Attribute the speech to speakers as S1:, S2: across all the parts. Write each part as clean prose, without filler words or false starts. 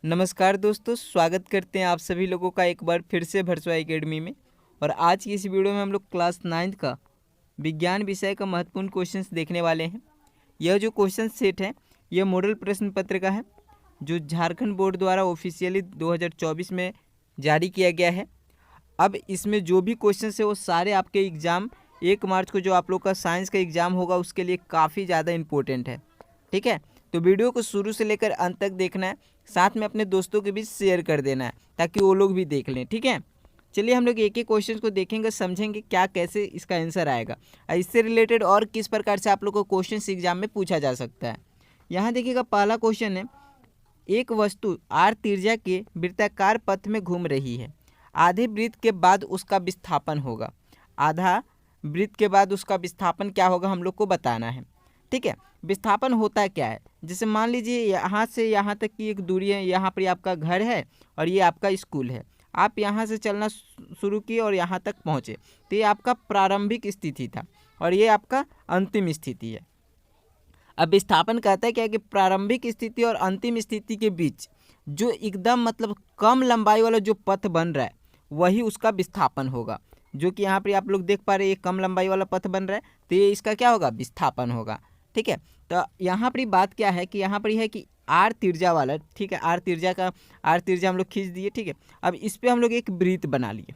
S1: नमस्कार दोस्तों, स्वागत करते हैं आप सभी लोगों का एक बार फिर से भरसवा एकेडमी में। और आज की इस वीडियो में हम लोग क्लास 9 का विज्ञान विषय का महत्वपूर्ण क्वेश्चंस देखने वाले हैं। यह जो क्वेश्चन सेट है यह मॉडल प्रश्न पत्र का है जो झारखंड बोर्ड द्वारा ऑफिशियली 2024 में जारी किया गया है। अब इसमें जो भी क्वेश्चन है वो सारे आपके एग्ज़ाम 1 मार्च को जो आप लोग का साइंस का एग्ज़ाम होगा उसके लिए काफ़ी ज़्यादा इम्पोर्टेंट है। ठीक है, तो वीडियो को शुरू से लेकर अंत तक देखना है, साथ में अपने दोस्तों के बीच शेयर कर देना है ताकि वो लोग भी देख लें। ठीक है, चलिए हम लोग एक एक क्वेश्चन को देखेंगे, समझेंगे क्या कैसे इसका आंसर आएगा, इससे रिलेटेड और किस प्रकार से आप लोग को क्वेश्चन एग्जाम में पूछा जा सकता है। यहाँ देखिएगा, पहला क्वेश्चन है, एक वस्तु आर त्रिज्या के वृत्ताकार पथ में घूम रही है, आधे वृत्त के बाद उसका विस्थापन होगा। आधा वृत्त के बाद उसका विस्थापन क्या होगा हम लोग को बताना है। ठीक है, विस्थापन होता क्या है, जैसे मान लीजिए यहाँ से यहाँ तक की एक दूरी है, यहाँ पर आपका घर है और ये आपका स्कूल है। आप यहाँ से चलना शुरू किए और यहाँ तक पहुँचे, तो ये आपका प्रारंभिक स्थिति था और ये आपका अंतिम स्थिति है। अब विस्थापन कहता है क्या कि प्रारंभिक स्थिति और अंतिम स्थिति के बीच जो एकदम मतलब कम लंबाई वाला जो पथ बन रहा है वही उसका विस्थापन होगा। जो कि यहाँ पर आप लोग देख पा रहे हैं, ये कम लंबाई वाला पथ बन रहा है तो ये इसका क्या होगा, विस्थापन होगा। ठीक है, तो यहाँ पर बात क्या है कि यहाँ पर है कि आर त्रिज्या वाला, ठीक है, आर त्रिज्या हम लोग खींच दिए। ठीक है, अब इस पर हम लोग एक वृत्त बना लिए।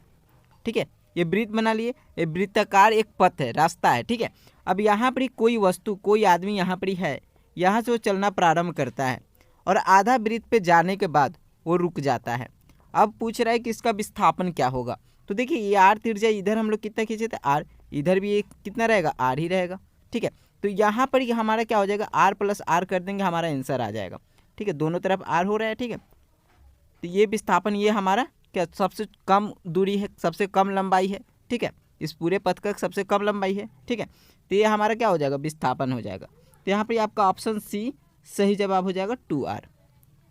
S1: ठीक है, ये वृत्त बना लिए, ये वृत्ताकार एक पथ है, रास्ता है। ठीक है, अब यहाँ पर कोई वस्तु, कोई आदमी यहाँ पर है, यहाँ से वो चलना प्रारंभ करता है और आधा वृत्त पे जाने के बाद वो रुक जाता है। अब पूछ रहा है कि इसका विस्थापन क्या होगा। तो देखिए, ये आर त्रिज्या इधर हम लोग कितना खींचे थे, आर, इधर भी एक कितना रहेगा, आर ही रहेगा। ठीक है, तो यहाँ पर ही हमारा क्या हो जाएगा, आर प्लस आर कर देंगे, हमारा आंसर आ जाएगा। ठीक है, दोनों तरफ आर हो रहा है। ठीक है, तो ये विस्थापन, ये हमारा क्या सबसे कम दूरी है, सबसे कम लंबाई है। ठीक है, इस पूरे पथ का सबसे कम लंबाई है। ठीक है, तो ये हमारा क्या हो जाएगा, विस्थापन हो जाएगा। तो यहाँ पर आपका ऑप्शन सी सही जवाब हो जाएगा, 2r।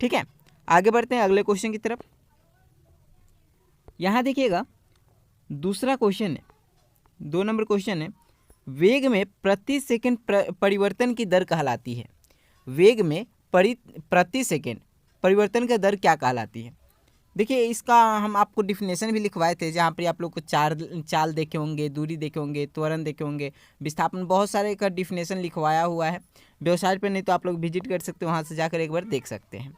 S1: ठीक है, आगे बढ़ते हैं अगले क्वेश्चन की तरफ। यहाँ देखिएगा, दूसरा क्वेश्चन है, 2 नंबर क्वेश्चन है, वेग में प्रति सेकंड परिवर्तन की दर कहलाती है। वेग में प्रति सेकंड परिवर्तन का दर क्या कहलाती है। देखिए, इसका हम आपको डिफिनेशन भी लिखवाए थे, जहाँ पर आप लोग को चाल देखे होंगे, दूरी देखे होंगे, त्वरण देखे होंगे, विस्थापन, बहुत सारे का डिफिनेशन लिखवाया हुआ है वेबसाइट पर, नहीं तो आप लोग विजिट कर सकते हो, वहाँ से जाकर एक बार देख सकते हैं।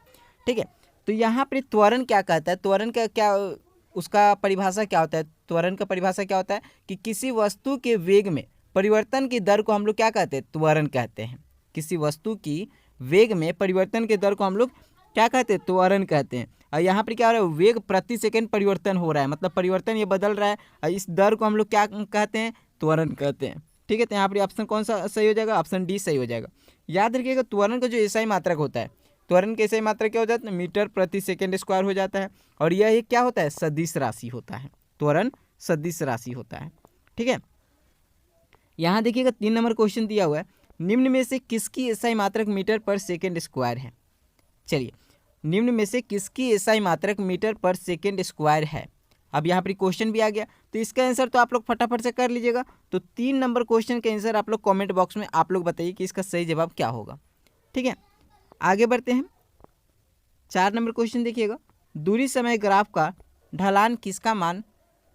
S1: ठीक है, तो यहाँ पर त्वरण क्या कहता है, त्वरण का क्या उसका परिभाषा क्या होता है। त्वरण का परिभाषा क्या होता है कि किसी वस्तु के वेग में परिवर्तन की दर को हम लोग क्या कहते हैं, त्वरण कहते हैं। किसी वस्तु की वेग में परिवर्तन के दर को हम लोग क्या कहते हैं, त्वरण कहते हैं। और यहाँ पर क्या हो रहा है, वेग प्रति सेकंड परिवर्तन हो रहा है, मतलब परिवर्तन ये बदल रहा है, और इस दर को हम लोग क्या कहते हैं, त्वरण कहते हैं। ठीक है, तो यहाँ पर ऑप्शन कौन सा सही हो जाएगा, ऑप्शन डी सही हो जाएगा। याद रखिएगा, त्वरण का जो एसआई मात्रक होता है, त्वरण के एसआई मात्रक क्या हो जाता है, मीटर प्रति सेकंड स्क्वायर हो जाता है। और यह क्या होता है, सदिश राशि होता है, त्वरण सदिश राशि होता है। ठीक है, यहाँ देखिएगा 3 नंबर क्वेश्चन दिया हुआ है, निम्न में से किसकी एसआई मात्रक मीटर पर सेकंड स्क्वायर है। चलिए, निम्न में से किसकी एसआई मात्रक मीटर पर सेकंड स्क्वायर है। अब यहाँ पर क्वेश्चन भी आ गया, तो इसका आंसर तो आप लोग फटाफट से कर लीजिएगा। तो 3 नंबर क्वेश्चन का आंसर आप लोग कॉमेंट बॉक्स में आप लोग बताइए कि इसका सही जवाब क्या होगा। ठीक है, आगे बढ़ते हैं। 4 नंबर क्वेश्चन देखिएगा, दूरी समय ग्राफ का ढलान किसका मान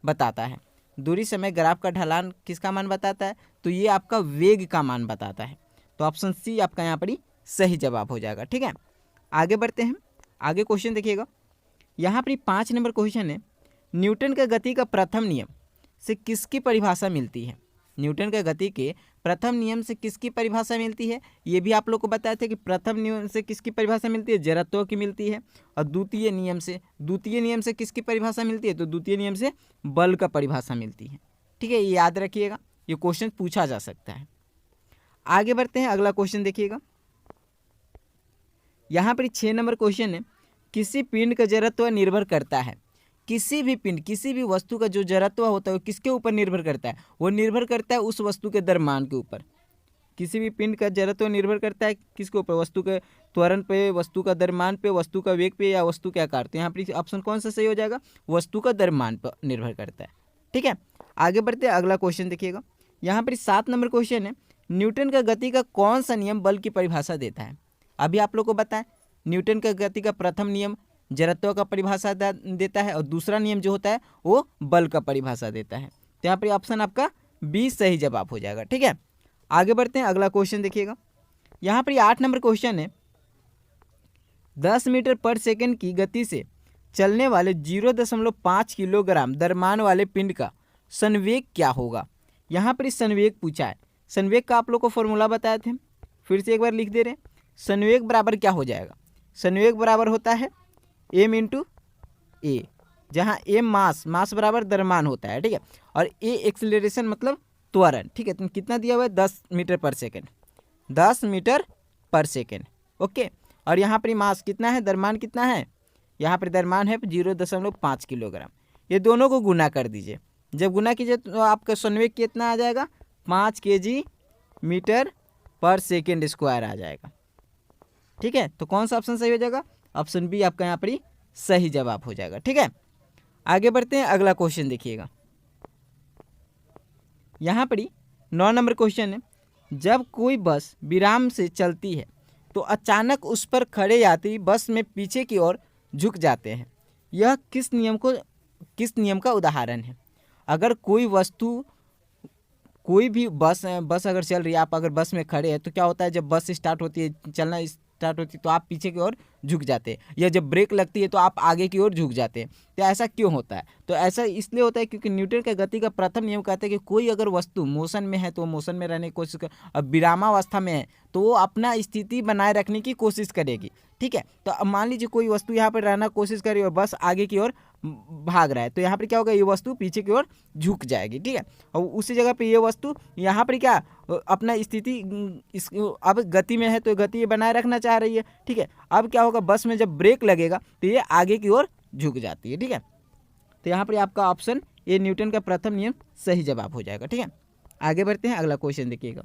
S1: बताता है। दूरी समय ग्राफ का ढलान किसका मान बताता है, तो ये आपका वेग का मान बताता है। तो ऑप्शन सी आपका यहाँ पर सही जवाब हो जाएगा। ठीक है, आगे बढ़ते हैं। आगे क्वेश्चन देखिएगा, यहाँ पर 5 नंबर क्वेश्चन है, न्यूटन का गति का प्रथम नियम से किसकी परिभाषा मिलती है। न्यूटन का गति के प्रथम नियम से किसकी परिभाषा मिलती है, ये भी आप लोग को बताया था कि प्रथम नियम से किसकी परिभाषा मिलती है, जड़त्व की मिलती है। और द्वितीय नियम से किसकी परिभाषा मिलती है, तो द्वितीय नियम से बल का परिभाषा मिलती है। ठीक है, ये याद रखिएगा, ये क्वेश्चन पूछा जा सकता है। आगे बढ़ते हैं, अगला क्वेश्चन देखिएगा, यहाँ पर 6 नंबर क्वेश्चन है, किसी पिंड का जड़त्व निर्भर करता है। किसी भी पिंड, किसी भी वस्तु का जो जड़त्व होता है वो किसके ऊपर निर्भर करता है, वो निर्भर करता है उस वस्तु के द्रव्यमान के ऊपर। किसी भी पिंड का जड़त्व निर्भर करता है किसके ऊपर, वस्तु के त्वरण पे, वस्तु का द्रव्यमान पे, वस्तु का वेग पे, या वस्तु के आकार। तो यहाँ पर ऑप्शन कौन सा सही हो जाएगा, वस्तु का द्रव्यमान पर निर्भर करता है। ठीक है, आगे बढ़ते हैं, अगला क्वेश्चन देखिएगा, यहाँ पर 7 नंबर क्वेश्चन है, न्यूटन का गति का कौन सा नियम बल की परिभाषा देता है। अभी आप लोग को बताएं, न्यूटन का गति का प्रथम नियम जड़त्व का परिभाषा देता है और दूसरा नियम जो होता है वो बल का परिभाषा देता है। तो यहाँ पर ऑप्शन आपका बी सही जवाब हो जाएगा। ठीक है, आगे बढ़ते हैं, अगला क्वेश्चन देखिएगा। यहाँ पर 8 नंबर क्वेश्चन है, 10 मीटर पर सेकंड की गति से चलने वाले 0.5 किलोग्राम द्रव्यमान वाले पिंड का संवेग क्या होगा। यहाँ पर इस संवेग पूछा है। संवेग का आप लोग को फॉर्मूला बताए थे, फिर से एक बार लिख दे रहे हैं। संवेग बराबर क्या हो जाएगा, संवेग बराबर होता है m इंटू ए, जहाँ m मास बराबर द्रव्यमान होता है। ठीक है, और a एक्सीलरेशन मतलब त्वरण। ठीक है, तो कितना दिया हुआ है 10 मीटर पर सेकेंड, 10 मीटर पर सेकेंड। ओके, और यहाँ पर मास कितना है, द्रव्यमान कितना है, यहाँ पर द्रव्यमान है 0.5 किलोग्राम। ये दोनों को गुना कर दीजिए, जब गुना कीजिए तो आपका संवेग कितना आ जाएगा, 5 kg मीटर पर सेकेंड स्क्वायर आ जाएगा। ठीक है, तो कौन सा ऑप्शन सही हो जाएगा, ऑप्शन बी आपका यहाँ पर सही जवाब हो जाएगा। ठीक है, आगे बढ़ते हैं, अगला क्वेश्चन देखिएगा। यहाँ पर 9 नंबर क्वेश्चन है, जब कोई बस विराम से चलती है तो अचानक उस पर खड़े यात्री बस में पीछे की ओर झुक जाते हैं, यह किस नियम का उदाहरण है। अगर कोई वस्तु, कोई भी बस अगर चल रही है, आप अगर बस में खड़े हैं तो क्या होता है, जब बस स्टार्ट होती है, चलना स्टार्ट होती है तो आप पीछे की ओर झुक जाते हैं, या जब ब्रेक लगती है तो आप आगे की ओर झुक जाते हैं। तो ऐसा क्यों होता है, तो ऐसा इसलिए होता है क्योंकि न्यूटन का गति का प्रथम नियम कहता है कि कोई अगर वस्तु मोशन में है तो मोशन में रहने की कोशिश कर, अब विरामावस्था में है तो वो अपना स्थिति बनाए रखने की कोशिश करेगी। ठीक है, तो अब मान लीजिए कोई वस्तु यहाँ पर रहना कोशिश कर रही है और बस आगे की ओर भाग रहा है, तो यहाँ पर क्या होगा, ये वस्तु पीछे की ओर झुक जाएगी। ठीक है, और उसी जगह पे ये वस्तु यहाँ पर क्या अपना स्थिति अब गति में है तो गति ये बनाए रखना चाह रही है। ठीक है, अब क्या होगा, बस में जब ब्रेक लगेगा तो ये आगे की ओर झुक जाती है। ठीक है, तो यहाँ पर आपका ऑप्शन ए न्यूटन का प्रथम नियम सही जवाब हो जाएगा। ठीक है, आगे बढ़ते हैं, अगला क्वेश्चन देखिएगा।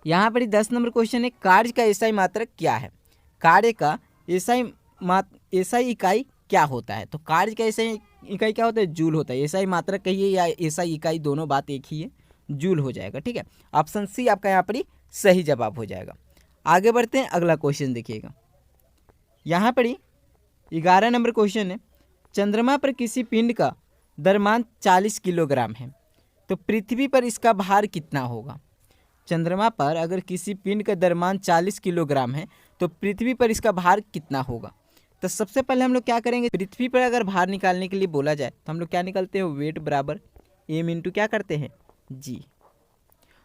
S1: यहाँ पर 10 नंबर क्वेश्चन है, कार्य का एसआई मात्रक क्या है। कार्य का एसआई इकाई क्या होता है, तो कार्य का एसआई इकाई क्या होता है, जूल होता है। एसआई मात्रक कहिए या एसआई इकाई, दोनों बात एक ही है, जूल हो जाएगा। ठीक है, ऑप्शन सी आपका यहाँ पर सही जवाब हो जाएगा। आगे बढ़ते हैं, अगला क्वेश्चन देखिएगा। यहाँ पर 11 नंबर क्वेश्चन है, चंद्रमा पर किसी पिंड का द्रव्यमान 40 किलोग्राम है तो पृथ्वी पर इसका भार कितना होगा। चंद्रमा पर अगर किसी पिंड का द्रव्यमान 40 किलोग्राम है तो पृथ्वी पर इसका भार कितना होगा। तो सबसे पहले हम लोग क्या करेंगे, पृथ्वी पर अगर भार निकालने के लिए बोला जाए तो हम लोग क्या निकालते हैं, वेट बराबर m इंटू क्या करते हैं, जी।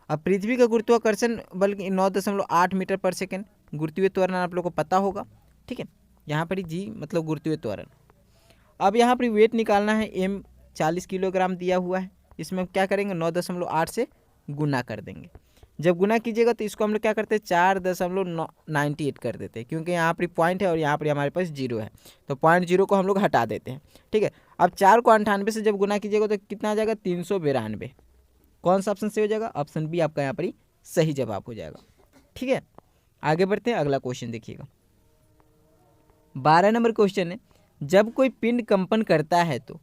S1: अब पृथ्वी का गुरुत्वाकर्षण बल 9.8 मीटर पर सेकेंड, गुरुत्वीय त्वरण आप लोग को पता होगा। ठीक है, यहाँ पर जी मतलब गुरुत्वीय त्वरण। अब यहाँ पर वेट निकालना है, m 40 किलोग्राम दिया हुआ है, इसमें क्या करेंगे 9.8 से गुना कर देंगे। जब गुना कीजिएगा तो इसको हम लोग क्या करते हैं 4.98 कर देते हैं, क्योंकि यहाँ पर पॉइंट है और यहाँ पर हमारे पास 0 है, तो 0.0 को हम लोग हटा देते हैं। ठीक है, अब 4 को 98 से जब गुना कीजिएगा तो कितना आ जाएगा 392। कौन सा ऑप्शन सही हो जाएगा, ऑप्शन बी आपका यहाँ पर सही जवाब हो जाएगा। ठीक है, आगे बढ़ते हैं, अगला क्वेश्चन देखिएगा। 12 नंबर क्वेश्चन है, जब कोई पिंड कंपन करता है तो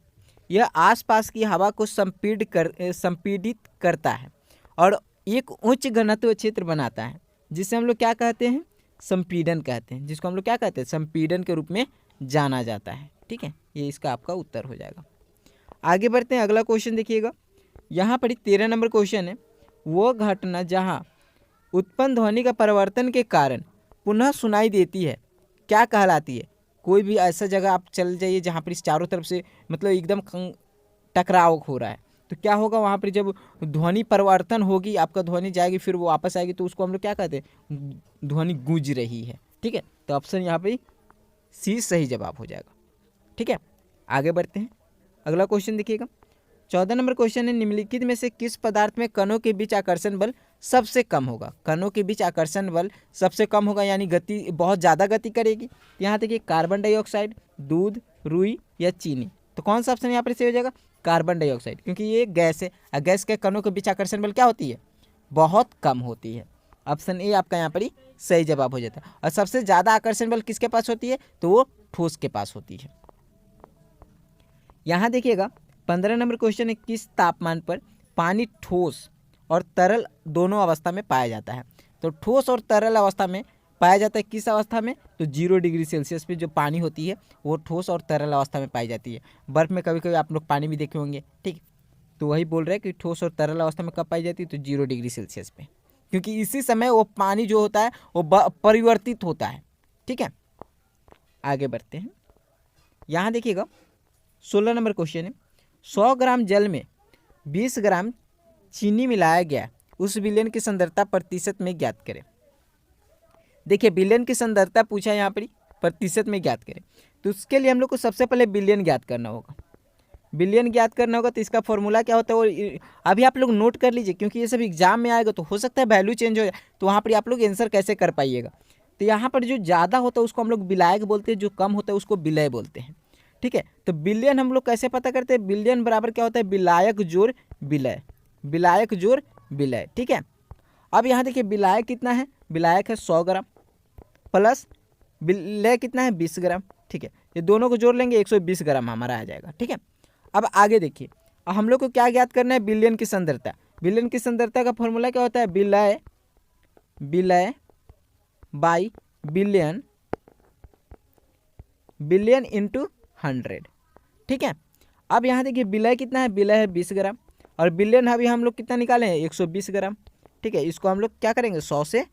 S1: यह आसपास की हवा को संपीड़ित करता है और एक उच्च घनत्व क्षेत्र बनाता है, जिसे हम लोग क्या कहते हैं, संपीड़न कहते हैं, जिसको हम लोग क्या कहते हैं, संपीड़न के रूप में जाना जाता है। ठीक है, ये इसका आपका उत्तर हो जाएगा। आगे बढ़ते हैं, अगला क्वेश्चन देखिएगा। यहाँ पर 13 नंबर क्वेश्चन है, वो घटना जहाँ उत्पन्न ध्वनि का परिवर्तन के कारण पुनः सुनाई देती है क्या कहलाती है। कोई भी ऐसा जगह आप चल जाइए जहाँ पर इस चारों तरफ से मतलब एकदम टकराव हो रहा है, तो क्या होगा, वहाँ पर जब ध्वनि परिवर्तन होगी, आपका ध्वनि जाएगी फिर वो वापस आएगी, तो उसको हम लोग क्या कहते हैं, ध्वनि गूंज रही है। ठीक है, तो ऑप्शन यहाँ पे सी सही जवाब हो जाएगा। ठीक है, आगे बढ़ते हैं, अगला क्वेश्चन देखिएगा। 14 नंबर क्वेश्चन है, निम्नलिखित में से किस पदार्थ में कणों के बीच आकर्षण बल सबसे कम होगा। कणों के बीच आकर्षण बल सबसे कम होगा यानी गति बहुत ज़्यादा गति करेगी। यहाँ देखिए कार्बन डाइऑक्साइड, दूध, रुई या चीनी, तो कौन सा ऑप्शन यहाँ पर सही हो जाएगा, कार्बन डाइऑक्साइड, क्योंकि ये गैस है और गैस के कणों के बीच आकर्षण बल क्या होती है, बहुत कम होती है। ऑप्शन ए आपका यहाँ पर ही सही जवाब हो जाता है। और सबसे ज़्यादा आकर्षण बल किसके पास होती है, तो वो ठोस के पास होती है। यहाँ देखिएगा 15 नंबर क्वेश्चन है, किस तापमान पर पानी ठोस और तरल दोनों अवस्था में पाया जाता है। तो ठोस और तरल अवस्था में पाया जाता है किस अवस्था में, तो 0 डिग्री सेल्सियस पे जो पानी होती है वो ठोस और तरल अवस्था में पाई जाती है। बर्फ़ में कभी कभी आप लोग पानी भी देखे होंगे, ठीक। तो वही बोल रहे हैं कि ठोस और तरल अवस्था में कब पाई जाती है, तो 0 डिग्री सेल्सियस पे, क्योंकि इसी समय वो पानी जो होता है वो परिवर्तित होता है, ठीक है। आगे बढ़ते हैं, यहाँ देखिएगा 16 नंबर क्वेश्चन है, 100 ग्राम जल में 20 ग्राम चीनी मिलाया गया, उस विलयन की सांद्रता प्रतिशत में ज्ञात करें। देखिए विलयन की सांद्रता पूछा है यहाँ पर, प्रतिशत में ज्ञात करें, तो उसके लिए हम लोग को सबसे पहले विलयन ज्ञात करना होगा। विलयन ज्ञात करना होगा तो इसका फॉर्मूला क्या होता है वो अभी आप लोग नोट कर लीजिए, क्योंकि ये सब एग्जाम में आएगा तो हो सकता है वैल्यू चेंज हो जाए, तो वहाँ पर आप लोग आंसर कैसे कर पाइएगा। तो यहाँ पर जो ज़्यादा होता है उसको हम लोग विलायक बोलते हैं, जो कम होता है उसको विलय बोलते हैं, ठीक है। तो विलयन हम लोग कैसे पता करते हैं, विलयन बराबर क्या होता है, विलायक जोड़ विलय, विलायक जोड़ विलय, ठीक है। अब यहाँ देखिए विलायक कितना है, विलायक है 100 ग्राम प्लस विलय कितना है 20 ग्राम, ठीक है। ये दोनों को जोड़ लेंगे 120 ग्राम हमारा आ जाएगा, ठीक है। अब आगे देखिए, हम लोग को क्या ज्ञात करना है, विलयन की सांद्रता। विलयन की सांद्रता का फॉर्मूला क्या होता है, विलय विलय बाई बिलियन, बिलियन इंटू 100, ठीक है। अब यहाँ देखिए विलय कितना है, विलय है 20 ग्राम और बिलियन अभी हम लोग कितना निकाले हैं 120 ग्राम, ठीक है। इसको हम लोग क्या करेंगे 100 से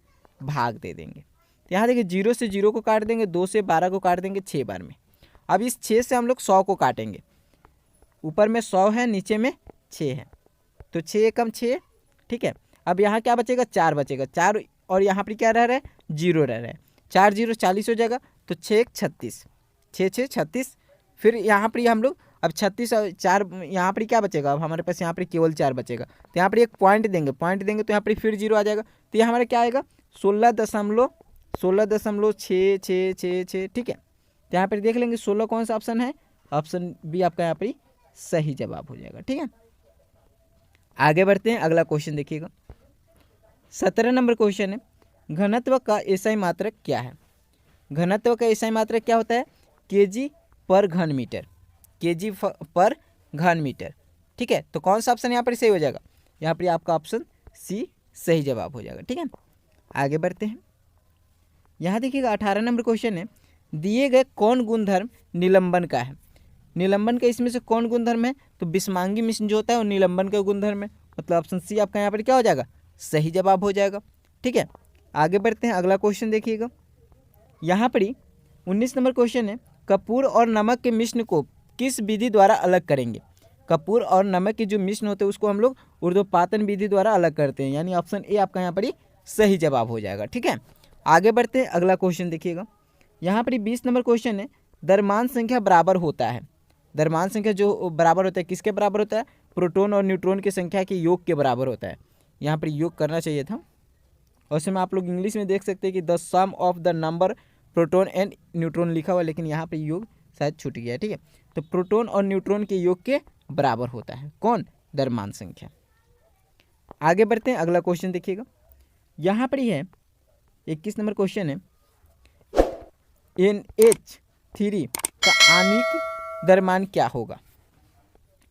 S1: भाग दे देंगे। यहाँ देखिए 0 से 0 को काट देंगे, 2 से 12 को काट देंगे 6 बार में। अब इस 6 से हम लोग 100 को काटेंगे, ऊपर में 100 है नीचे में 6 है, तो 6 कम 6, ठीक है। अब यहाँ क्या बचेगा 4 बचेगा, 4 और यहाँ पर क्या रह रहा है 0 रह रहा है, 4 0 40 हो जाएगा, तो 6 36, 6 6 36, फिर यहाँ पर हम लोग अब 36 और 4 यहाँ पर क्या बचेगा, अब हमारे पास यहाँ पर केवल 4 बचेगा, तो यहाँ पर एक पॉइंट देंगे, पॉइंट देंगे तो यहाँ पर फिर 0 आ जाएगा, तो ये हमारा क्या आएगा 16.66666, ठीक है। तो यहाँ पर देख लेंगे 16 कौन सा ऑप्शन है, ऑप्शन बी आपका यहाँ पर सही जवाब हो जाएगा, ठीक है। आगे बढ़ते हैं, अगला क्वेश्चन देखिएगा 17 नंबर क्वेश्चन है, घनत्व का एसआई मात्रक क्या है। घनत्व का एसआई मात्रक क्या होता है, केजी पर घन मीटर, केजी पर घन मीटर, ठीक है। तो कौन सा ऑप्शन यहाँ पर सही हो जाएगा, यहाँ पर आपका ऑप्शन सी सही जवाब हो जाएगा, ठीक है। आगे बढ़ते हैं, यहाँ देखिएगा 18 नंबर क्वेश्चन है, दिए गए कौन गुणधर्म निलंबन का है। निलंबन का इसमें से कौन गुणधर्म है, तो बिस्मांगी मिश्रण जो होता है वो निलंबन का गुणधर्म है, मतलब ऑप्शन सी आपका यहाँ पर क्या हो जाएगा सही जवाब हो जाएगा, ठीक है। आगे बढ़ते हैं, अगला क्वेश्चन देखिएगा, यहाँ पर 19 नंबर क्वेश्चन है, कपूर और नमक के मिश्रण को किस विधि द्वारा अलग करेंगे। कपूर और नमक के जो मिश्रण होते हैं उसको हम लोग ऊर्ध्वपातन विधि द्वारा अलग करते हैं, यानी ऑप्शन ए आपका यहाँ पर सही जवाब हो जाएगा, ठीक है। आगे बढ़ते हैं, अगला क्वेश्चन देखिएगा, यहाँ पर 20 नंबर क्वेश्चन है, द्रव्यमान संख्या बराबर होता है। द्रव्यमान संख्या जो बराबर होता है किसके बराबर होता है, प्रोटॉन और न्यूट्रॉन की संख्या के योग के बराबर होता है। यहाँ पर योग करना चाहिए था, और उसमें आप लोग इंग्लिश में देख सकते हैं कि the sum of the number proton and neutron लिखा हुआ, लेकिन यहाँ पर योग शायद छूट गया, ठीक है। तो प्रोटॉन और न्यूट्रॉन के योग के बराबर होता है कौन, द्रव्यमान संख्या। आगे बढ़ते हैं, अगला क्वेश्चन देखिएगा, यहाँ पर ही है 21 नंबर क्वेश्चन है, NH3 का आणविक द्रव्यमान क्या होगा।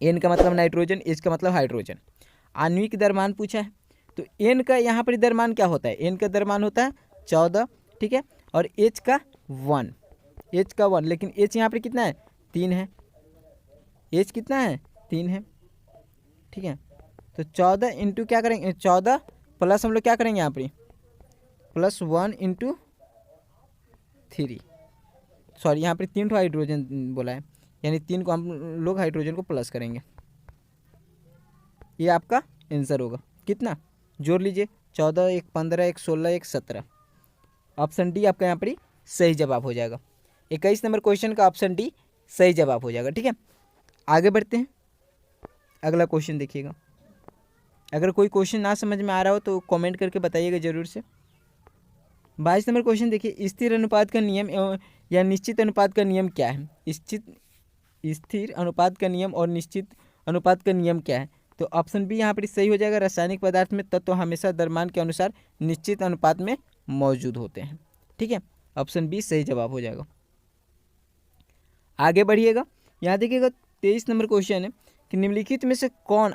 S1: N का मतलब नाइट्रोजन, H का मतलब हाइड्रोजन, आणविक द्रव्यमान पूछा है, तो N का यहाँ पर द्रव्यमान क्या होता है, N का द्रव्यमान होता है 14, ठीक है, और H का 1, H का 1, लेकिन H यहाँ पर कितना है 3 है, H कितना है 3 है, ठीक है। तो 14 इंटू क्या करेंगे 14 प्लस हम लोग क्या करेंगे यहाँ पर प्लस 1 इंटू 3, सॉरी यहाँ पर 3 हाइड्रोजन बोला है, यानी 3 को हम लोग हाइड्रोजन को प्लस करेंगे, ये आपका आंसर होगा। कितना जोड़ लीजिए 14 1 15 1 16 1 17, ऑप्शन डी आपका यहाँ पर सही जवाब हो जाएगा। 21 नंबर क्वेश्चन का ऑप्शन डी सही जवाब हो जाएगा, ठीक है। आगे बढ़ते हैं, अगला क्वेश्चन देखिएगा, अगर कोई क्वेश्चन ना समझ में आ रहा हो तो कमेंट करके बताइएगा ज़रूर से। 22 नंबर क्वेश्चन देखिए, स्थिर अनुपात का नियम या निश्चित अनुपात का नियम क्या है। स्थिर अनुपात का नियम और निश्चित अनुपात का नियम क्या है, तो ऑप्शन बी यहाँ पर सही हो जाएगा। रासायनिक पदार्थ में तत्व हमेशा द्रव्यमान के अनुसार निश्चित अनुपात में मौजूद होते हैं, ठीक है, ऑप्शन बी सही जवाब हो जाएगा। आगे बढ़िएगा, यहाँ देखिएगा 23 नंबर क्वेश्चन है कि निम्नलिखित में से कौन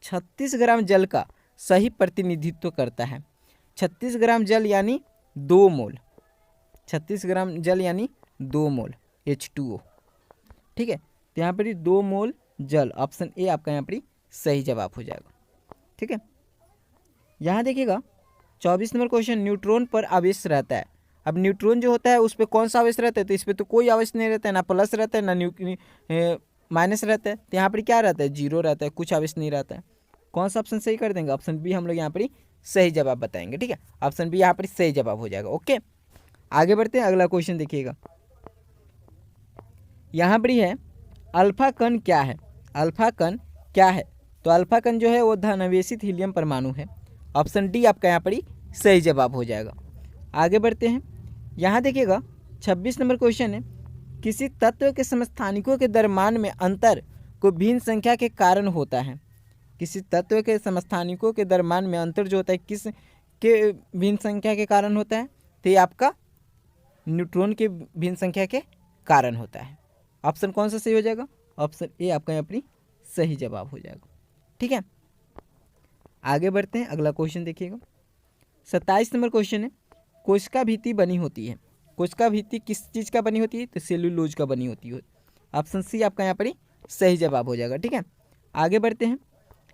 S1: 36 ग्राम जल का सही प्रतिनिधित्व करता है। 36 ग्राम जल यानी 2 मोल, 36 ग्राम जल यानी 2 मोल H2O। ठीक है, तो यहाँ पर 2 मोल जल, ऑप्शन ए आपका यहाँ पर सही जवाब हो जाएगा। ठीक है, यहाँ देखिएगा 24 नंबर क्वेश्चन, न्यूट्रॉन पर आवेश रहता है। अब न्यूट्रॉन जो होता है उस पर कौन सा आवेश रहता है, तो इस पर तो कोई आवेश नहीं रहता है, ना प्लस रहता है ना माइनस रहता है, तो यहाँ पर क्या रहता है, जीरो रहता है, कुछ आवेश नहीं रहता है। कौन सा ऑप्शन सही कर देंगे, ऑप्शन बी हम लोग यहाँ पर सही जवाब बताएंगे। ठीक है, ऑप्शन बी यहाँ पर सही जवाब हो जाएगा। ओके, आगे बढ़ते हैं, अगला क्वेश्चन देखिएगा। यहाँ पर है अल्फा कण क्या है, अल्फा कण क्या है, तो अल्फा कण जो है वो धनावेशित हीलियम परमाणु है। ऑप्शन डी आपका यहाँ पर सही जवाब हो जाएगा। आगे बढ़ते हैं, यहाँ देखिएगा 26 नंबर क्वेश्चन है, किसी तत्व के समस्थानिकों के दरम्यान में अंतर को भिन्न संख्या के कारण होता है। किसी तत्व के समस्थानिकों के दरम्यान में अंतर जो होता है किस के भिन्न संख्या के कारण होता है, तो ये आपका न्यूट्रॉन के भिन्न संख्या के कारण होता है। ऑप्शन कौन सा सही हो जाएगा, ऑप्शन ए आपका यहाँ पर सही जवाब हो जाएगा। ठीक है, आगे बढ़ते हैं, अगला क्वेश्चन देखिएगा। 27 नंबर क्वेश्चन है, कोशिका भित्ति बनी होती है, कोशिका भित्ति किस चीज़ का बनी होती है, तो सेल्यूलोज का बनी होती है। ऑप्शन सी आपका यहाँ पर सही जवाब हो जाएगा। ठीक है, आगे बढ़ते हैं,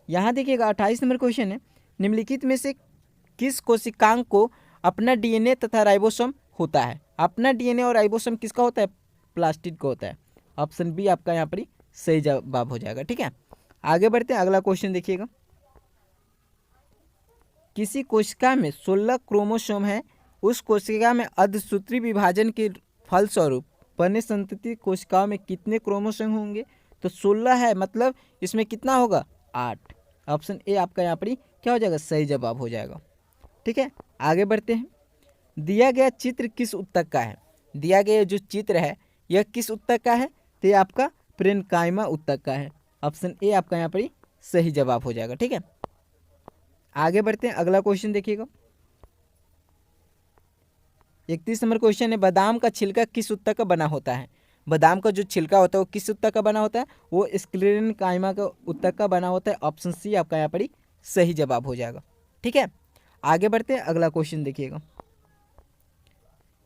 S1: यहाँ देखिएगा 28 नंबर क्वेश्चन है, निम्नलिखित में से किस कोशिकांग को अपना डीएनए तथा राइबोसोम होता है। अपना डीएनए और राइबोसोम किसका होता है, प्लास्टिड का होता है। ऑप्शन बी आपका यहाँ पर सही जवाब हो जाएगा। ठीक है, आगे बढ़ते हैं, अगला क्वेश्चन देखिएगा। किसी कोशिका में 16 क्रोमोसोम है, उस कोशिका में अर्धसूत्री विभाजन के फलस्वरूप बने संतति कोशिकाओं में कितने क्रोमोसोम होंगे, तो 16 है, मतलब इसमें कितना होगा, 8। ऑप्शन ए आपका यहाँ पर क्या हो जाएगा, सही जवाब हो जाएगा। ठीक है, आगे बढ़ते हैं, दिया गया चित्र किस उत्तक का है, दिया गया जो चित्र है यह किस उत्तक का है, तो ये आपका प्रेनकाइमा उत्तक का है। ऑप्शन ए आपका यहाँ पर सही जवाब हो जाएगा। ठीक है, आगे बढ़ते हैं, अगला क्वेश्चन देखिएगा। 31 नंबर क्वेश्चन है, बादाम का छिलका किस उत्तक का बना होता है। बादाम का जो छिलका होता है वो किस उत्तक का बना होता है, वो स्क्लेरेनकाइमा का उत्तक का बना होता है। ऑप्शन सी आपका यहाँ पर सही जवाब हो जाएगा। ठीक है, आगे बढ़ते हैं, अगला क्वेश्चन देखिएगा।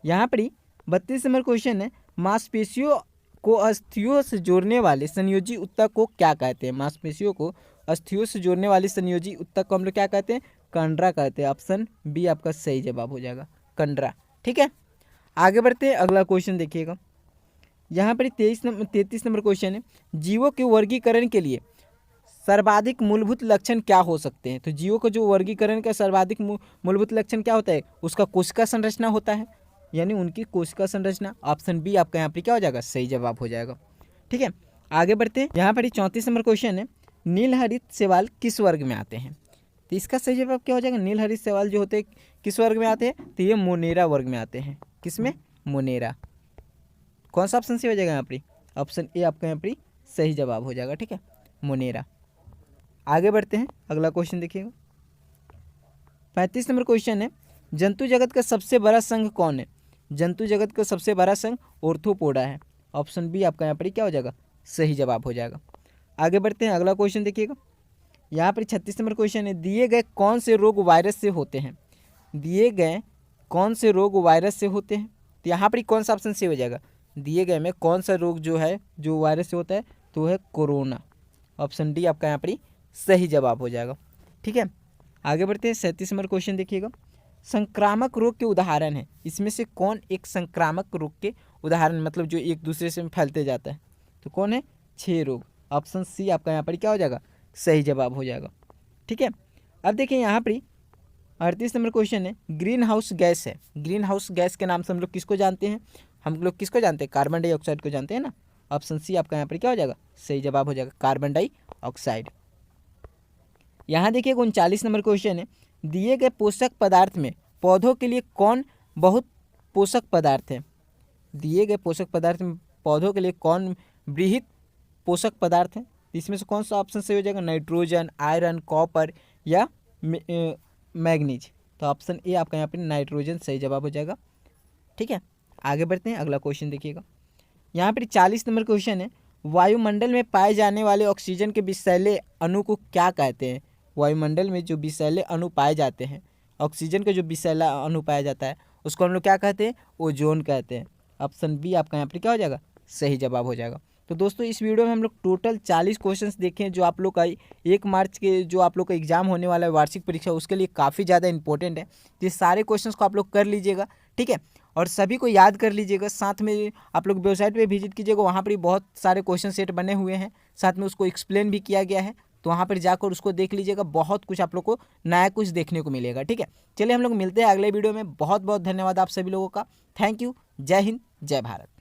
S1: यहाँ पर 32 नंबर क्वेश्चन है, मांसपेशियों को अस्थियों से जोड़ने वाले संयोजी उत्तक को क्या कहते हैं। मांसपेशियों को अस्थियों से जोड़ने वाली संयोजी उत्तक को हम लोग क्या कहते हैं, कंडरा कहते हैं। ऑप्शन बी आपका सही जवाब हो जाएगा, कंडरा। ठीक है, आगे बढ़ते हैं, अगला क्वेश्चन देखिएगा। यहाँ पर 33 नंबर क्वेश्चन है, जीवों के वर्गीकरण के लिए सर्वाधिक मूलभूत लक्षण क्या हो सकते हैं। तो जीवों का जो वर्गीकरण का सर्वाधिक मूलभूत लक्षण क्या होता है, उसका कोशिका संरचना होता है, यानी उनकी कोशिका संरचना। ऑप्शन बी आपका यहाँ पर क्या हो जाएगा, सही जवाब हो जाएगा। ठीक है, आगे बढ़ते हैं, यहाँ पर 34 नंबर क्वेश्चन है, नीलहरित शैवाल किस वर्ग में आते हैं। तो इसका सही जवाब क्या हो जाएगा, नीलहरित शैवाल जो होते हैं किस वर्ग में आते हैं, तो ये मोनेरा वर्ग में आते हैं। किसमें, मोनेरा। कौन सा ऑप्शन सही हो जाएगा यहाँ पर, ऑप्शन ए आपका यहाँ पर सही जवाब हो जाएगा। ठीक है, मोनेरा। आगे बढ़ते हैं, अगला क्वेश्चन देखिएगा। 35 नंबर क्वेश्चन है, जंतु जगत का सबसे बड़ा संघ कौन है। जंतु जगत का सबसे बड़ा संघ ऑर्थोपोडा है। ऑप्शन बी आपका यहाँ पर क्या हो जाएगा, सही जवाब हो जाएगा। आगे बढ़ते हैं, अगला क्वेश्चन देखिएगा। यहाँ पर 36 नंबर क्वेश्चन है, दिए गए कौन से रोग वायरस से होते हैं। दिए गए कौन से रोग वायरस से होते हैं, तो यहाँ पर कौन सा ऑप्शन सही हो जाएगा, दिए गए में कौन सा रोग जो है जो वायरस से होता है, तो है कोरोना। ऑप्शन डी आपका यहाँ पर सही जवाब हो जाएगा। ठीक है, आगे बढ़ते हैं, 37 नंबर क्वेश्चन देखिएगा। संक्रामक रोग के उदाहरण है, इसमें से कौन एक संक्रामक रोग के उदाहरण, मतलब जो एक दूसरे से फैलते जाता है, तो कौन है, 6 रोग। ऑप्शन सी आपका यहाँ पर क्या हो जाएगा, सही जवाब हो जाएगा। ठीक है, अब देखिए यहाँ पर 38 नंबर क्वेश्चन है, ग्रीन हाउस गैस है। ग्रीन हाउस गैस के नाम से हम लोग किसको जानते हैं, हम लोग किसको जानते हैं, कार्बन डाइऑक्साइड को जानते हैं ना। ऑप्शन सी आपका यहाँ पर क्या हो जाएगा, सही जवाब हो जाएगा, कार्बन डाइऑक्साइड। यहाँ देखिए 39 नंबर क्वेश्चन है, दिए गए पोषक पदार्थ में पौधों के लिए कौन बहुत पोषक पदार्थ है। दिए गए पोषक पदार्थ में पौधों के लिए कौन वृहत पोषक पदार्थ है, इसमें से कौन सा ऑप्शन सही हो जाएगा, नाइट्रोजन, आयरन, कॉपर या मैग्नीज। तो ऑप्शन ए आपका यहाँ पर नाइट्रोजन सही जवाब हो जाएगा। ठीक है, आगे बढ़ते हैं, अगला क्वेश्चन देखिएगा। यहाँ पर 40 नंबर क्वेश्चन है, वायुमंडल में पाए जाने वाले ऑक्सीजन के विषैले अणु को क्या कहते हैं। वायुमंडल में जो विषैले अणु पाए जाते हैं, ऑक्सीजन का जो विषैला अणु पाया जाता है उसको हम लोग क्या कहते हैं, ओजोन कहते हैं। ऑप्शन बी आपका यहाँ पर क्या हो जाएगा, सही जवाब हो जाएगा। तो दोस्तों इस वीडियो में हम लोग टोटल 40 क्वेश्चंस देखे हैं जो आप लोग का 1 मार्च के जो आप लोग का एग्जाम होने वाला है वार्षिक परीक्षा, उसके लिए काफ़ी ज़्यादा इंपॉर्टेंट है। तो ये सारे क्वेश्चंस को आप लोग कर लीजिएगा, ठीक है, और सभी को याद कर लीजिएगा। साथ में आप लोग वेबसाइट पे विजिट कीजिएगा, वहाँ पर बहुत सारे क्वेश्चन सेट बने हुए हैं, साथ में उसको एक्सप्लेन भी किया गया है, तो वहाँ पर जाकर उसको देख लीजिएगा। बहुत कुछ आप लोग को नया कुछ देखने को मिलेगा, ठीक है। चलिए हम लोग मिलते हैं अगले वीडियो में। बहुत बहुत धन्यवाद आप सभी लोगों का। Thank you. जय हिंद, जय भारत।